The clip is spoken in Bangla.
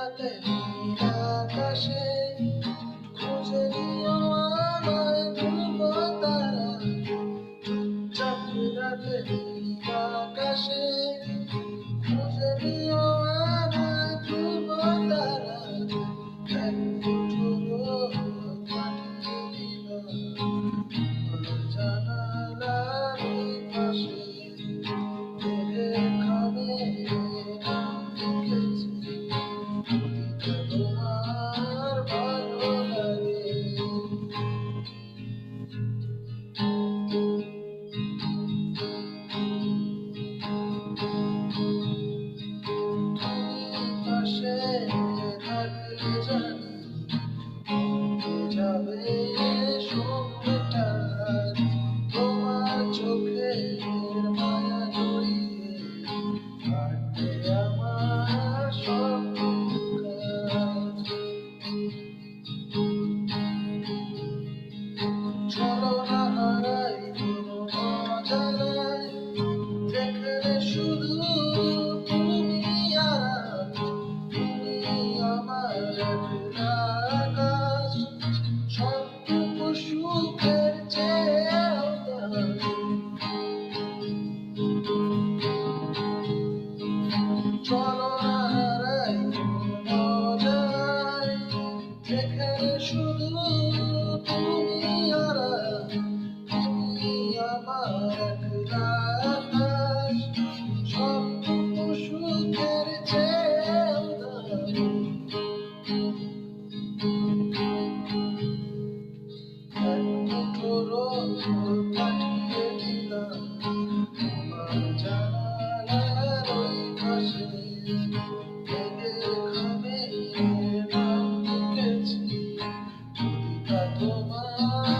রাতে আকাশে খুঁজে নিও আমায় ধ্রুব তারা। চাঁদ রাতে আকাশে খুঁজে নিও আমায় ধ্রুব তারা। এক মুঠো পাঠিয়ে দিলাম জানালার ওই পাশে। এখানে লিখেছি তোমার ভালো লাগে। পাশে থাকলে জানি যাবে সময়টা। তোমার চোখের মায়া জড়িয়ে কাটবে আমার সব কাজ। চলো না হারাই কোনো অজানায়, যেখানে শুধু তুমি আর তুমি আমার একলা আকাশ। সবটুকু সুখের চেয়েও দামি। চলো না হারাই কোনো অজানায়, যেখানে শুধু তুমি আর তুমি আমার একলা আকাশ। সবটুকু সুখের চেয়েও দামি। এক মুঠো রোদ পাঠিয়ে দিলাম তোমার জানালার ওই পাশে। এখানে নাম লিখেছি তোমার